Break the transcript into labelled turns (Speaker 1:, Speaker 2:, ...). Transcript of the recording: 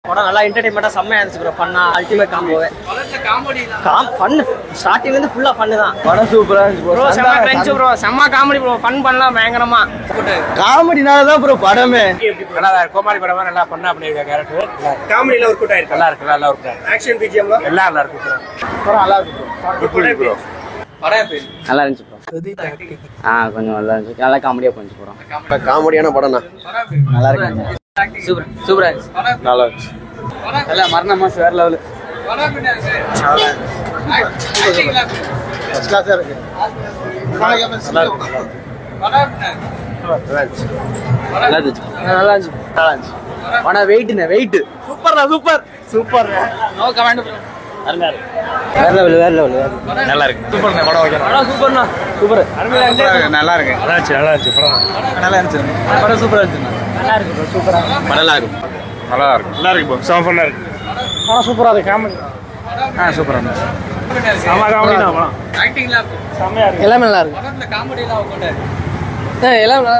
Speaker 1: படம் நல்லா என்டர்டெயின்மெண்டா செம்மையா இருந்துச்சு ப்ரோ. ஃபன்னா அல்டிமேட் காம்போவே. ஃபன் ஸ்டார்டிங்ல இருந்து ஃபுல்லா ஃபன் தான். படம் சூப்பரா இருந்துச்சு ப்ரோ. செம்ம கிரன்ச் ப்ரோ. செம்ம காமெடி ப்ரோ. ஃபன் பண்ணலாம் பயங்கரமா. காமெடினால தான் ப்ரோ படமே.
Speaker 2: நல்லா இருக்கு. கோமாளி படமா நல்லா ஃபன்னா பண்ணிருக்காங்க கேரக்டர்.
Speaker 3: காமெடில ஒரு கூட்டா இருக்கு.
Speaker 2: நல்லா இருக்கு. நல்லா இருக்கு.
Speaker 3: ஆக்ஷன் பிஜிஎம்ல
Speaker 2: எல்லாம் நல்லா இருக்கு ப்ரோ.
Speaker 3: படம் நல்லா இருக்கு ப்ரோ. படம் எப்படி
Speaker 1: நல்லா இருந்துச்சு ப்ரோ. கொஞ்சம் நல்லா இருந்துச்சு. நல்லா காமெடியா போச்சு ப்ரோ.
Speaker 3: காமெடியான படம் தான்.
Speaker 1: நல்லா இருக்கு. சூப்பர் சூப்பரா இருந்துச்சு.
Speaker 3: நல்லா இருந்துச்சு.
Speaker 1: நல்லா மரணமா வேற லெவல்.
Speaker 3: ஃபர்ஸ்ட் கிளாஸா இருக்கு.
Speaker 1: நல்லா இருந்துச்சு. நல்லா இருந்துச்சு. நல்லா இருந்துச்சு. ஆனா வெயிட் சூப்பர்டா super super. No comment bro. அருமையா இருக்கு. வேற லெவல்.
Speaker 2: நல்லா இருக்கு. சூப்பர்ண்ணே படம் ஓகே.
Speaker 1: படம் சூப்பர்ண்ணா. சூப்பர்.
Speaker 2: அருமையா இருக்கு. நல்லா இருக்கு. நல்லா இருந்துச்சு படம். நல்லா இருந்துச்சு.
Speaker 1: படம் சூப்பரா இருந்துச்சு. நல்லா இருக்கு ப்ரோ. சூப்பரா.
Speaker 2: நல்லா இருக்கு. நல்லா இருக்கு. நல்லா இருக்கு ப்ரோ. செம ஃபன்னா இருக்கு.
Speaker 1: படம் சூப்பரா இருக்கு. காமெடி.
Speaker 2: சூப்பரா இருந்துச்சு.
Speaker 1: செம காமெடி தான் படம்.
Speaker 3: ஆக்டிங்லாம்
Speaker 1: செமையா இருக்கு. எல்லாமே நல்லா இருக்கு.
Speaker 3: படத்துல காமெடிலாம் ஓகே.
Speaker 1: எல்லாம் நல்லா